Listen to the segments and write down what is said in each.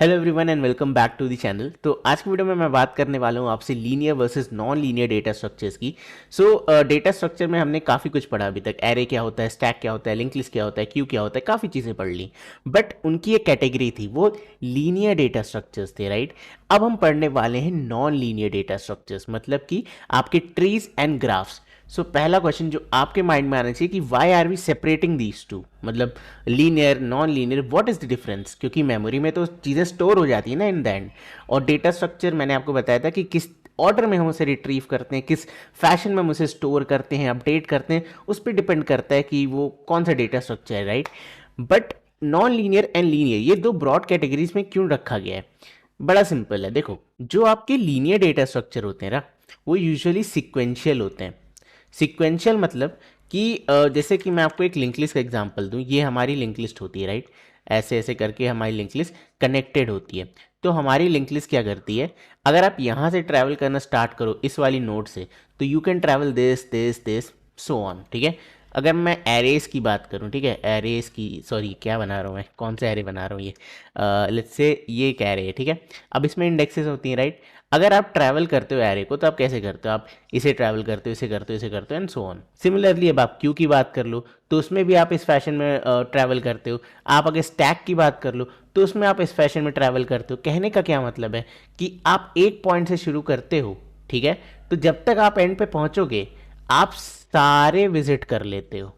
Hello everyone and welcome back to the channel. तो आज की वीडियो में मैं बात करने वाला हूँ आपसे linear versus non linear data structures की। डेटा स्ट्रक्चर में हमने काफ़ी कुछ पढ़ा अभी तक। एरे क्या होता है, स्टैक क्या होता है, लिंक लिस्ट क्या होता है, क्यू क्या होता है, काफ़ी चीज़ें पढ़ ली। बट उनकी एक कैटेगरी थी, वो लीनियर डेटा स्ट्रक्चर्स थे, राइट। अब हम पढ़ने वाले हैं नॉन लीनियर डेटा स्ट्रक्चर्स, मतलब कि आपके ट्रीज एंड ग्राफ्स। पहला क्वेश्चन जो आपके माइंड में आना चाहिए कि why are we separating these two, मतलब linear non linear, what is the difference. क्योंकि मेमोरी में तो चीज़ें स्टोर हो जाती है ना इन द एंड, और डेटा स्ट्रक्चर मैंने आपको बताया था कि किस ऑर्डर में हम उसे रिट्रीव करते हैं, किस फैशन में हम उसे स्टोर करते हैं, अपडेट करते हैं, उस पर डिपेंड करता है कि वो कौन सा डेटा स्ट्रक्चर है, right. But non linear and linear, ये दो ब्रॉड कैटेगरीज में क्यों रखा गया है? बड़ा सिंपल है। देखो, जो आपके लीनियर डेटा स्ट्रक्चर होते हैं ना, वो यूजुअली सिक्वेंशियल होते हैं। सिक्वेंशियल मतलब कि जैसे कि मैं आपको एक लिंक लिस्ट का एग्जांपल दूं, ये हमारी लिंक लिस्ट होती है, राइट। ऐसे ऐसे करके हमारी लिंक लिस्ट कनेक्टेड होती है। तो हमारी लिंक लिस्ट क्या करती है, अगर आप यहाँ से ट्रैवल करना स्टार्ट करो इस वाली नोड से, तो you can travel this this this so on, ठीक है। अगर मैं एरेस की बात करूँ, ठीक है, एरेस की, सॉरी क्या बना रहा हूँ मैं, कौन सा एरे बना रहा हूँ, ये लेट्स से ये एक एरे है, ठीक है। अब इसमें इंडेक्सेस होती हैं, राइट। अगर आप ट्रैवल करते हो एरे को, तो आप कैसे करते हो, आप इसे ट्रैवल करते हो, इसे करते हो, इसे करते हो, एंड सो ऑन। सिमिलरली अब आप क्यू की बात कर लो, तो उसमें भी आप इस फैशन में ट्रैवल करते हो। आप अगर स्टैक की बात कर लो, तो उसमें आप इस फैशन में ट्रैवल करते हो। कहने का क्या मतलब है कि आप एक पॉइंट से शुरू करते हो, ठीक है, तो जब तक आप एंड पे पहुंचोगे आप सारे विजिट कर लेते हो।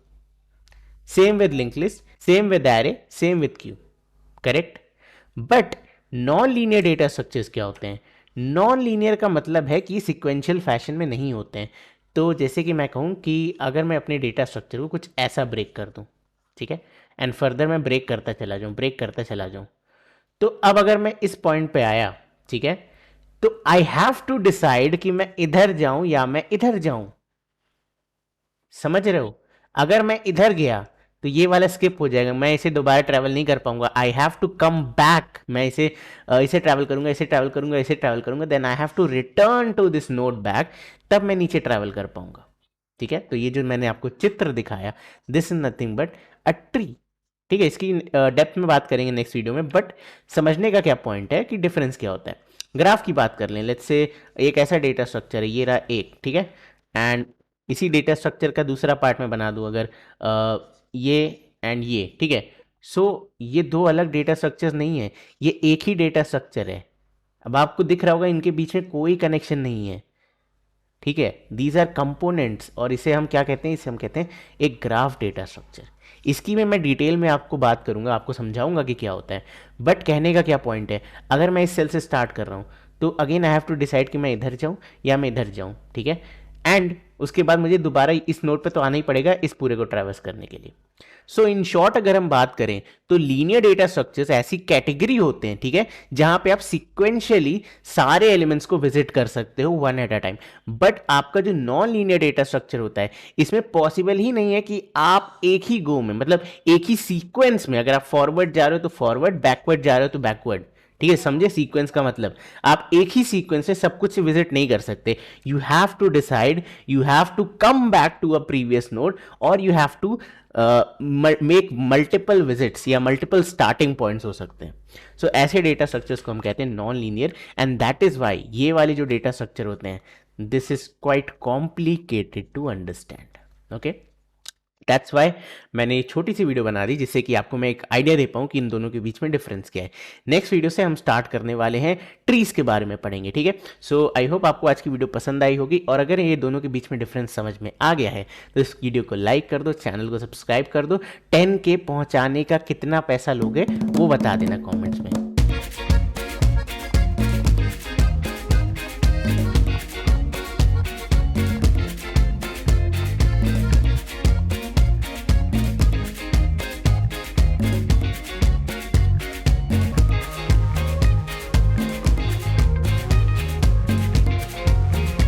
Same with link list, same with array, same with Q, correct. But non linear data structures क्या होते हैं? नॉन लीनियर का मतलब है कि सिक्वेंशियल फैशन में नहीं होते हैं। तो जैसे कि मैं कहूँ कि अगर मैं अपने डेटा स्ट्रक्चर को कुछ ऐसा ब्रेक कर दूँ, ठीक है, एंड फर्दर मैं ब्रेक करता चला जाऊँ, ब्रेक करता चला जाऊँ, तो अब अगर मैं इस पॉइंट पे आया, ठीक है, तो आई हैव टू डिसाइड कि मैं इधर जाऊं या मैं इधर जाऊं। समझ रहे हो? अगर मैं इधर गया तो ये वाला स्किप हो जाएगा, मैं इसे दोबारा ट्रैवल नहीं कर पाऊंगा। I have to come back, मैं इसे ट्रैवल करूंगा, इसे ट्रैवल करूंगा, इसे ट्रैवल करूंगा, then I have to return to this node back, तब मैं नीचे ट्रैवल कर पाऊंगा, ठीक है। तो ये जो मैंने आपको चित्र दिखाया, this is nothing but a tree, ठीक है। इसकी डेप्थ में बात करेंगे नेक्स्ट वीडियो में, बट समझने का क्या पॉइंट है कि डिफरेंस क्या होता है। ग्राफ की बात कर लें, लेट्स से एक ऐसा डेटा स्ट्रक्चर है, ये रहा एक, ठीक है, एंड इसी डेटा स्ट्रक्चर का दूसरा पार्ट में बना दूं अगर ये एंड ये, ठीक है। ये दो अलग डेटा स्ट्रक्चर्स नहीं है, ये एक ही डेटा स्ट्रक्चर है। अब आपको दिख रहा होगा इनके बीच में कोई कनेक्शन नहीं है, ठीक है। दीज आर कंपोनेंट्स, और इसे हम क्या कहते हैं, इसे हम कहते हैं एक ग्राफ डेटा स्ट्रक्चर। इसकी में मैं डिटेल में आपको बात करूंगा, आपको समझाऊंगा कि क्या होता है। बट कहने का क्या पॉइंट है, अगर मैं इस सेल से स्टार्ट कर रहा हूं, तो again I have to decide कि मैं इधर जाऊं या मैं इधर जाऊं, ठीक है। एंड उसके बाद मुझे दोबारा इस नोड पे तो आना ही पड़ेगा इस पूरे को ट्रैवर्स करने के लिए। इन शॉर्ट अगर हम बात करें तो लीनियर डेटा स्ट्रक्चर्स ऐसी कैटेगरी होते हैं, ठीक है, जहां पे आप सिक्वेंशियली सारे एलिमेंट्स को विजिट कर सकते हो one at a time. But आपका जो नॉन लीनियर डेटा स्ट्रक्चर होता है, इसमें पॉसिबल ही नहीं है कि आप एक ही गो में, मतलब एक ही सीक्वेंस में, अगर आप फॉरवर्ड जा रहे हो तो फॉरवर्ड, बैकवर्ड जा रहे हो तो बैकवर्ड, ठीक है। समझे सीक्वेंस का मतलब? आप एक ही सीक्वेंस से सब कुछ विजिट नहीं कर सकते। You have to decide, you have to come back to a previous node, और you have to make multiple visits या मल्टीपल स्टार्टिंग पॉइंट्स हो सकते हैं। ऐसे डेटा स्ट्रक्चर्स को हम कहते हैं non linear, and that is why ये वाले जो डेटा स्ट्रक्चर होते हैं, this is quite complicated to understand, okay. That's why मैंने ये छोटी सी वीडियो बना दी, जिससे कि आपको मैं एक आइडिया दे पाऊँ कि इन दोनों के बीच में डिफरेंस क्या है। नेक्स्ट वीडियो से हम स्टार्ट करने वाले हैं ट्रीज के बारे में पढ़ेंगे, ठीक है। आई होप आपको आज की वीडियो पसंद आई होगी, और अगर ये दोनों के बीच में डिफरेंस समझ में आ गया है तो इस वीडियो को लाइक कर दो, चैनल को सब्सक्राइब कर दो। 10K पहुंचाने का कितना पैसा लोगे वो बता देना कॉमेंट्स में।